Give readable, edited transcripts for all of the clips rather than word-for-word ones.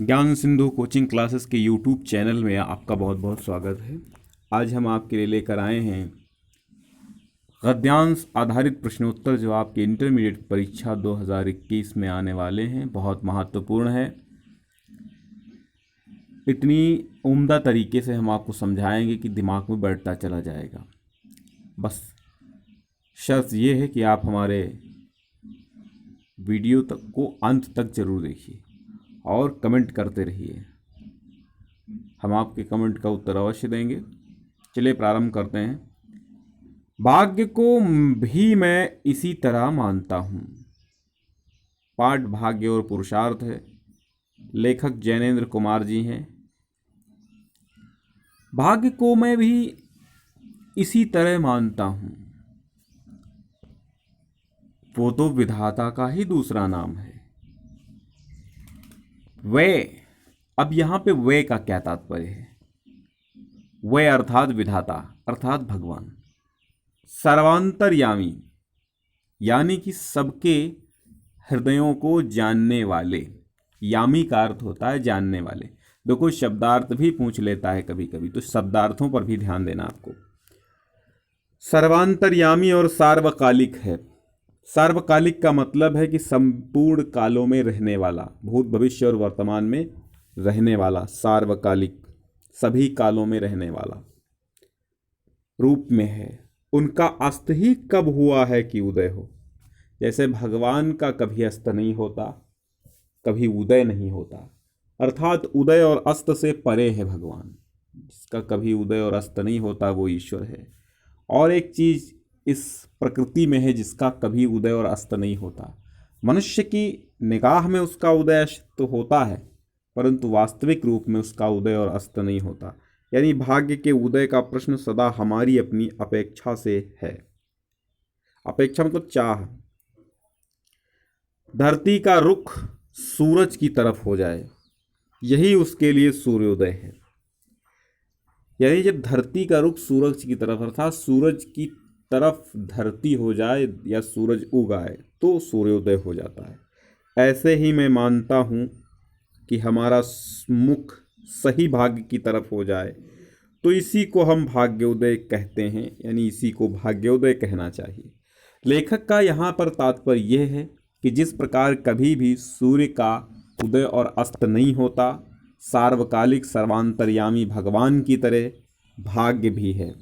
ज्ञान Sindhu coaching classes के YouTube channel में आपका बहुत बहुत स्वागत है। आज हम आपके लिए लेकर आए हैं गद्यांश आधारित प्रश्नोत्तर जो आपके इंटरमीडिएट परीक्षा 2021 में आने वाले हैं। बहुत महत्वपूर्ण है। इतनी उम्दा तरीके से हम आपको समझाएंगे कि दिमाग में बैठता चला जाएगा। बस शर्त ये है कि आप हमारे वीडियो तक को अंत तक जरूर देखिए और कमेंट करते रहिए। हम आपके कमेंट का उत्तर अवश्य देंगे। चलिए प्रारंभ करते हैं। भाग्य को भी मैं इसी तरह मानता हूँ। पाठ भाग्य और पुरुषार्थ है। लेखक जैनेन्द्र कुमार जी हैं। भाग्य को मैं भी इसी तरह मानता हूँ। वो तो विधाता का ही दूसरा नाम है। वे, अब यहां पे वे का क्या तात्पर्य है? वे अर्थात विधाता अर्थात भगवान। सर्वांतर्यामी यानी कि सबके हृदयों को जानने वाले। यामी का अर्थ होता है जानने वाले। देखो शब्दार्थ भी पूछ लेता है कभी कभी, तो शब्दार्थों पर भी ध्यान देना आपको। सर्वांतर्यामी और सार्वकालिक है। सार्वकालिक का मतलब है कि संपूर्ण कालों में रहने वाला, भूत भविष्य और वर्तमान में रहने वाला। सार्वकालिक सभी कालों में रहने वाला रूप में है। उनका अस्त ही कब हुआ है कि उदय हो। जैसे भगवान का कभी अस्त नहीं होता, कभी उदय नहीं होता, अर्थात उदय और अस्त से परे है भगवान। जिसका कभी उदय और अस्त नहीं होता वो ईश्वर है। और एक चीज इस प्रकृति में है जिसका कभी उदय और अस्त नहीं होता। मनुष्य की निगाह में उसका उदय अस्त तो होता है, परंतु वास्तविक रूप में उसका उदय और अस्त नहीं होता। यानी भाग्य के उदय का प्रश्न सदा हमारी अपनी अपेक्षा से है। अपेक्षा मतलब चाह। धरती का रुख सूरज की तरफ हो जाए, यही उसके लिए सूर्योदय है। यानी जब धरती का रुख सूरज की तरफ अर्थात सूरज की तरफ धरती हो जाए या सूरज उग आए तो सूर्योदय हो जाता है। ऐसे ही मैं मानता हूँ कि हमारा मुख सही भाग्य की तरफ हो जाए तो इसी को हम भाग्योदय कहते हैं। यानी इसी को भाग्योदय कहना चाहिए। लेखक का यहाँ पर तात्पर्य यह है कि जिस प्रकार कभी भी सूर्य का उदय और अस्त नहीं होता, सार्वकालिक सर्वांतर्यामी भगवान की तरह भाग्य भी है।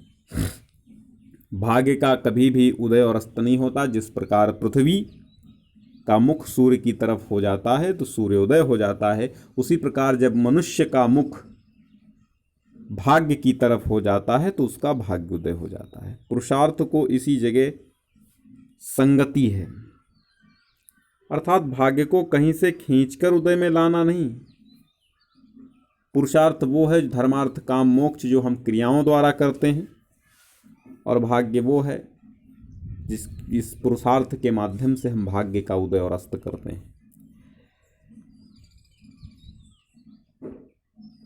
भाग्य का कभी भी उदय और अस्त नहीं होता। जिस प्रकार पृथ्वी का मुख सूर्य की तरफ हो जाता है तो सूर्योदय हो जाता है, उसी प्रकार जब मनुष्य का मुख भाग्य की तरफ हो जाता है तो उसका भाग्योदय हो जाता है। पुरुषार्थ को इसी जगह संगति है, अर्थात भाग्य को कहीं से खींचकर उदय में लाना नहीं। पुरुषार्थ वो है धर्मार्थ काम मोक्ष जो हम क्रियाओं द्वारा करते हैं, और भाग्य वो है इस पुरुषार्थ के माध्यम से हम भाग्य का उदय और अस्त करते हैं।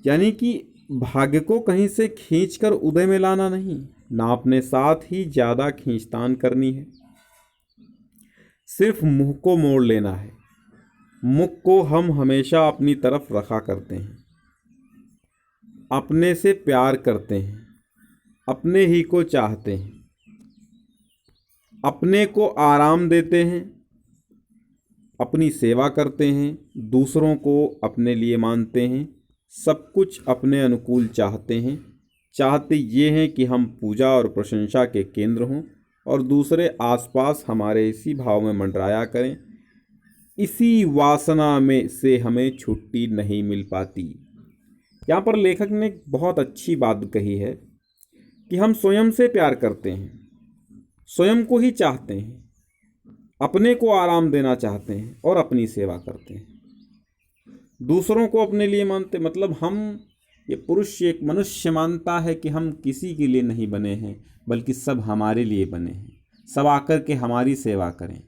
यानी कि भाग्य को कहीं से खींचकर उदय में लाना नहीं, ना अपने साथ ही ज्यादा खींचतान करनी है। सिर्फ मुंह को मोड़ लेना है। मुख को हम हमेशा अपनी तरफ रखा करते हैं, अपने से प्यार करते हैं, अपने ही को चाहते हैं, अपने को आराम देते हैं, अपनी सेवा करते हैं, दूसरों को अपने लिए मानते हैं, सब कुछ अपने अनुकूल चाहते हैं। चाहते ये हैं कि हम पूजा और प्रशंसा के केंद्र हों और दूसरे आसपास हमारे इसी भाव में मंडराया करें। इसी वासना में से हमें छुट्टी नहीं मिल पाती। यहाँ पर लेखक ने बहुत अच्छी बात कही है कि हम स्वयं से प्यार करते हैं, स्वयं को ही चाहते हैं, अपने को आराम देना चाहते हैं और अपनी सेवा करते हैं, दूसरों को अपने लिए मानते। मतलब हम ये पुरुष एक मनुष्य मानता है कि हम किसी के लिए नहीं बने हैं, बल्कि सब हमारे लिए बने हैं। सब आकर के हमारी सेवा करें।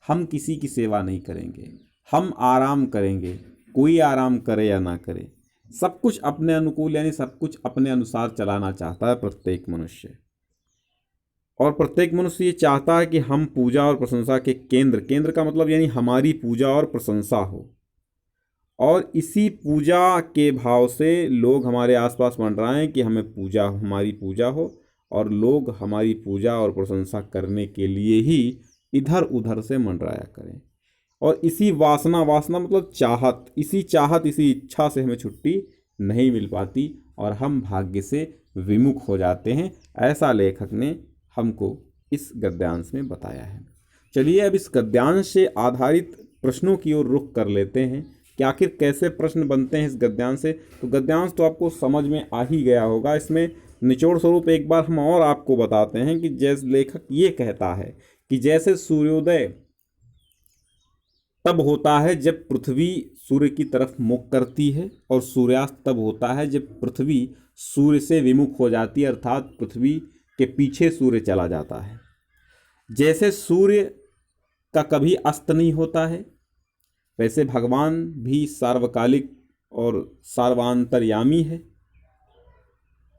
हम किसी की सेवा नहीं करेंगे, हम आराम करेंगे, कोई आराम करे या ना करे। सब कुछ अपने अनुकूल यानी सब कुछ अपने अनुसार चलाना चाहता है प्रत्येक मनुष्य। और प्रत्येक मनुष्य ये चाहता है कि हम पूजा और प्रशंसा के केंद्र, केंद्र का मतलब यानी हमारी पूजा और प्रशंसा हो। और इसी पूजा के भाव से लोग हमारे आसपास मंडराएं कि हमें पूजा, हमारी पूजा हो, और लोग हमारी पूजा और प्रशंसा करने के लिए ही इधर उधर से मंडराया करें। और इसी वासना, वासना मतलब चाहत, इसी चाहत, इसी इच्छा से हमें छुट्टी नहीं मिल पाती और हम भाग्य से विमुख हो जाते हैं। ऐसा लेखक ने हमको इस गद्यांश में बताया है। चलिए अब इस गद्यांश से आधारित प्रश्नों की ओर रुख कर लेते हैं कि आखिर कैसे प्रश्न बनते हैं इस गद्यांश से। तो गद्यांश तो आपको समझ में आ ही गया होगा। इसमें निचोड़ स्वरूप एक बार हम और आपको बताते हैं कि जैसे लेखक ये कहता है कि जैसे सूर्योदय तब होता है जब पृथ्वी सूर्य की तरफ मुख करती है, और सूर्यास्त तब होता है जब पृथ्वी सूर्य से विमुख हो जाती है, अर्थात पृथ्वी के पीछे सूर्य चला जाता है। जैसे सूर्य का कभी अस्त नहीं होता है, वैसे भगवान भी सार्वकालिक और सर्वांतर्यामी है,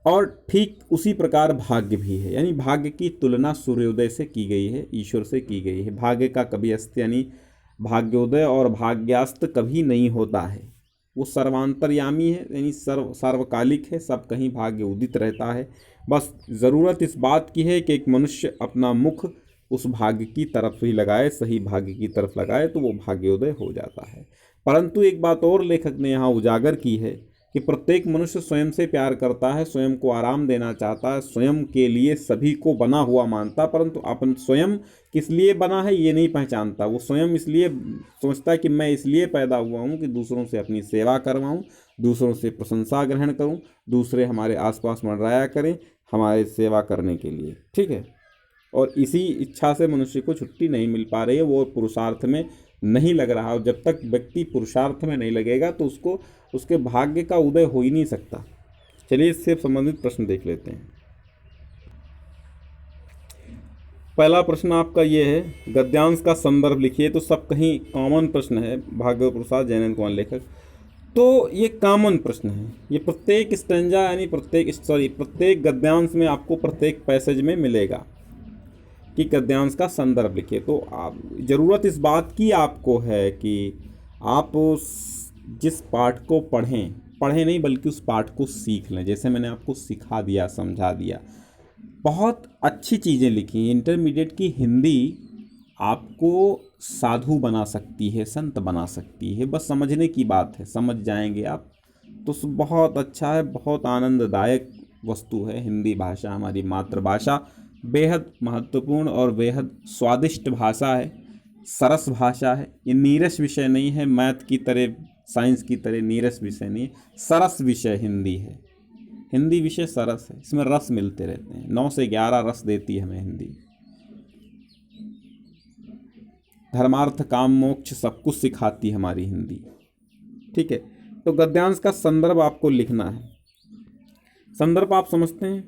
और ठीक उसी प्रकार भाग्य भी है। यानी भाग्य की तुलना सूर्योदय से की गई है, ईश्वर से की गई है। भाग्य का कभी अस्त यानी भाग्योदय और भाग्यास्त कभी नहीं होता है। वो सर्वांतर्यामी है, यानी सार्वकालिक है, सब कहीं भाग्य उदित रहता है। बस ज़रूरत इस बात की है कि एक मनुष्य अपना मुख उस भाग्य की तरफ ही लगाए, सही भाग्य की तरफ लगाए, तो वो भाग्योदय हो जाता है। परंतु एक बात और लेखक ने यहाँ उजागर की है कि प्रत्येक मनुष्य स्वयं से प्यार करता है, स्वयं को आराम देना चाहता है, स्वयं के लिए सभी को बना हुआ मानता, परंतु अपन स्वयं किस लिए बना है ये नहीं पहचानता। वो स्वयं इसलिए सोचता है कि मैं इसलिए पैदा हुआ हूँ कि दूसरों से अपनी सेवा करवाऊँ, दूसरों से प्रशंसा ग्रहण करूँ, दूसरे हमारे आसपास मंडराया करें हमारे सेवा करने के लिए, ठीक है। और इसी इच्छा से मनुष्य को छुट्टी नहीं मिल पा रही है, वो पुरुषार्थ में नहीं लग रहा। और जब तक व्यक्ति पुरुषार्थ में नहीं लगेगा तो उसको उसके भाग्य का उदय हो ही नहीं सकता। चलिए इससे संबंधित प्रश्न देख लेते हैं। पहला प्रश्न आपका ये है, गद्यांश का संदर्भ लिखिए। तो सब कहीं कॉमन प्रश्न है, भागवत प्रसाद जैनेन्द्र कुमार लेखक। तो ये कॉमन प्रश्न है, ये प्रत्येक स्टैंजा यानी प्रत्येक गद्यांश में आपको प्रत्येक पैसेज में मिलेगा कि गद्यांश का संदर्भ लिखिए। तो आप ज़रूरत इस बात की आपको है कि आप जिस पाठ को पढ़ें नहीं बल्कि उस पाठ को सीख लें। जैसे मैंने आपको सिखा दिया, समझा दिया, बहुत अच्छी चीज़ें लिखी। इंटरमीडिएट की हिंदी आपको साधु बना सकती है, संत बना सकती है, बस समझने की बात है। समझ जाएंगे आप तो बहुत अच्छा है, बहुत आनंददायक वस्तु है। हिंदी भाषा हमारी मातृभाषा, बेहद महत्वपूर्ण और बेहद स्वादिष्ट भाषा है, सरस भाषा है। ये नीरस विषय नहीं है, मैथ की तरह, साइंस की तरह नीरस विषय नहीं है, सरस विषय हिंदी है। हिंदी विषय सरस है, इसमें रस मिलते रहते हैं। 9 से 11 रस देती है हमें हिंदी। धर्मार्थ काम मोक्ष सब कुछ सिखाती है हमारी हिंदी, ठीक है। तो गद्यांश का संदर्भ आपको लिखना है। संदर्भ आप समझते हैं।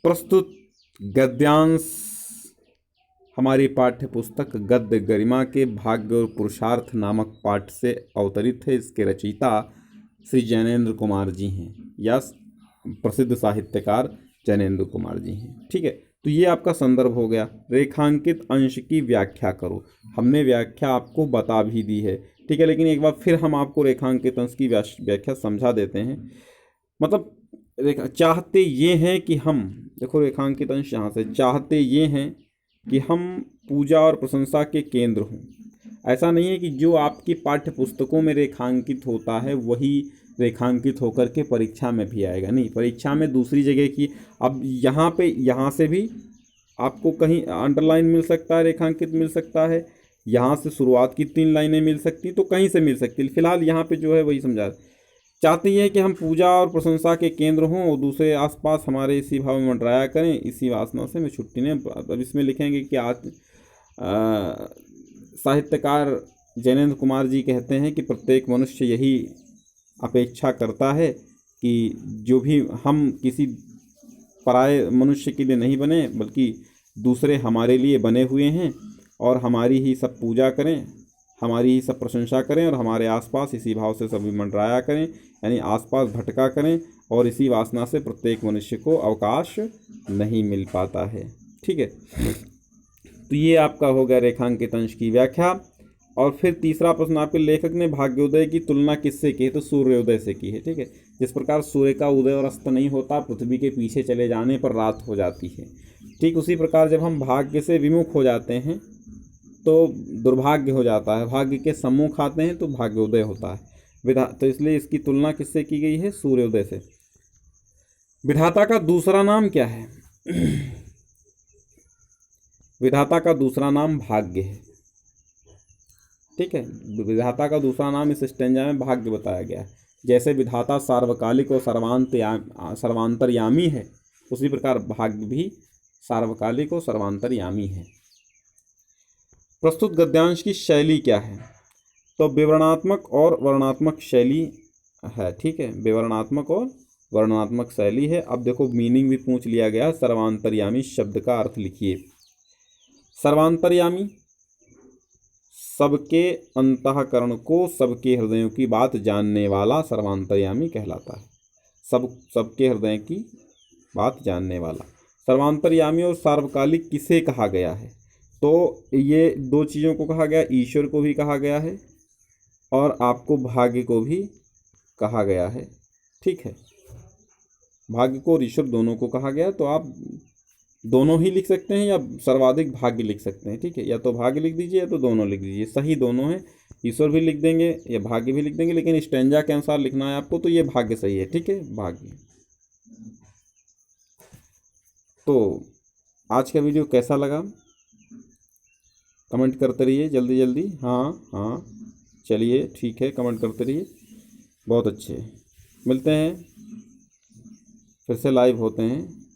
प्रस्तुत गद्यांश हमारी पाठ्य पुस्तक गद्य गरिमा के भाग्य और पुरुषार्थ नामक पाठ से अवतरित है। इसके रचयिता श्री जैनेन्द्र कुमार जी हैं, या प्रसिद्ध साहित्यकार जैनेन्द्र कुमार जी हैं, ठीक है। तो ये आपका संदर्भ हो गया। रेखांकित अंश की व्याख्या करो। हमने व्याख्या आपको बता भी दी है, ठीक है, लेकिन एक बार फिर हम आपको रेखांकित अंश की व्याख्या समझा देते हैं। मतलब चाहते ये हैं कि हम, देखो रेखांकित अंश यहाँ से, चाहते ये हैं कि हम पूजा और प्रशंसा के केंद्र हों। ऐसा नहीं है कि जो आपकी पाठ्य पुस्तकों में रेखांकित होता है वही रेखांकित होकर के परीक्षा में भी आएगा, नहीं। परीक्षा में दूसरी जगह की, अब यहाँ पे, यहाँ से भी आपको कहीं अंडरलाइन मिल सकता है, रेखांकित मिल सकता है, यहाँ से शुरुआत की 3 लाइनें मिल सकती, तो कहीं से मिल सकती। फिलहाल यहाँ पे जो है वही समझा। चाहते हैं कि हम पूजा और प्रशंसा के केंद्र हों और दूसरे आसपास हमारे इसी भाव में मंडराया करें, इसी वासना से हमें छुट्टी ने। अब इसमें लिखेंगे कि साहित्यकार जैनेन्द्र कुमार जी कहते हैं कि प्रत्येक मनुष्य यही अपेक्षा करता है कि जो भी हम किसी पराये मनुष्य के लिए नहीं बने, बल्कि दूसरे हमारे लिए बने हुए हैं, और हमारी ही सब पूजा करें, हमारी ही सब प्रशंसा करें, और हमारे आसपास इसी भाव से सभी मंडराया करें, यानी आसपास भटका करें। और इसी वासना से प्रत्येक मनुष्य को अवकाश नहीं मिल पाता है, ठीक है। तो ये आपका हो गया रेखांकित अंश की व्याख्या। और फिर तीसरा प्रश्न आपके लेखक ने भाग्योदय की तुलना किससे की है, तो सूर्योदय से की है। ठीक है, जिस प्रकार सूर्य का उदय और अस्त नहीं होता, पृथ्वी के पीछे चले जाने पर रात हो जाती है, ठीक उसी प्रकार जब हम भाग्य से विमुख हो जाते हैं तो दुर्भाग्य हो जाता है, भाग्य के सम्मुख आते हैं तो भाग्योदय होता है। तो इसलिए इसकी तुलना किससे की गई है, सूर्योदय से। विधाता का दूसरा नाम क्या है? विधाता का दूसरा नाम भाग्य है। ठीक है, विधाता का दूसरा नाम इस स्टेंजा में भाग्य बताया गया है। जैसे विधाता सार्वकालिक और सर्वांतरयामी है, उसी प्रकार भाग्य भी सार्वकालिक और सर्वांतरयामी है। प्रस्तुत गद्यांश की शैली क्या है? तो विवरणात्मक और वर्णनात्मक शैली है। ठीक है, विवरणात्मक और वर्णनात्मक शैली है। अब देखो मीनिंग भी पूछ लिया गया। सर्वांतरयामी शब्द का अर्थ लिखिए। सर्वांतरयामी सबके अंतःकरण को, सबके हृदयों की बात जानने वाला सर्वांतरयामी कहलाता है। सबके हृदय की बात जानने वाला। सर्वांतरयामी और सार्वकालिक किसे कहा गया है? तो ये दो चीज़ों को कहा गया, ईश्वर को भी कहा गया है और आपको भाग्य को भी कहा गया है। ठीक है, भाग्य को और ईश्वर दोनों को कहा गया। तो आप दोनों ही लिख सकते हैं या सर्वाधिक भाग्य लिख सकते हैं। ठीक है, या तो भाग्य लिख दीजिए या तो दोनों लिख दीजिए, सही दोनों है। ईश्वर भी लिख देंगे या भाग्य भी लिख देंगे, लेकिन स्टेंजा के अनुसार लिखना है आपको, तो ये भाग्य सही है। ठीक है, भाग्य। तो आज का वीडियो कैसा लगा कमेंट करते रहिए जल्दी जल्दी। हाँ हाँ, चलिए ठीक है, कमेंट करते रहिए। बहुत अच्छे, मिलते हैं फिर से, लाइव होते हैं।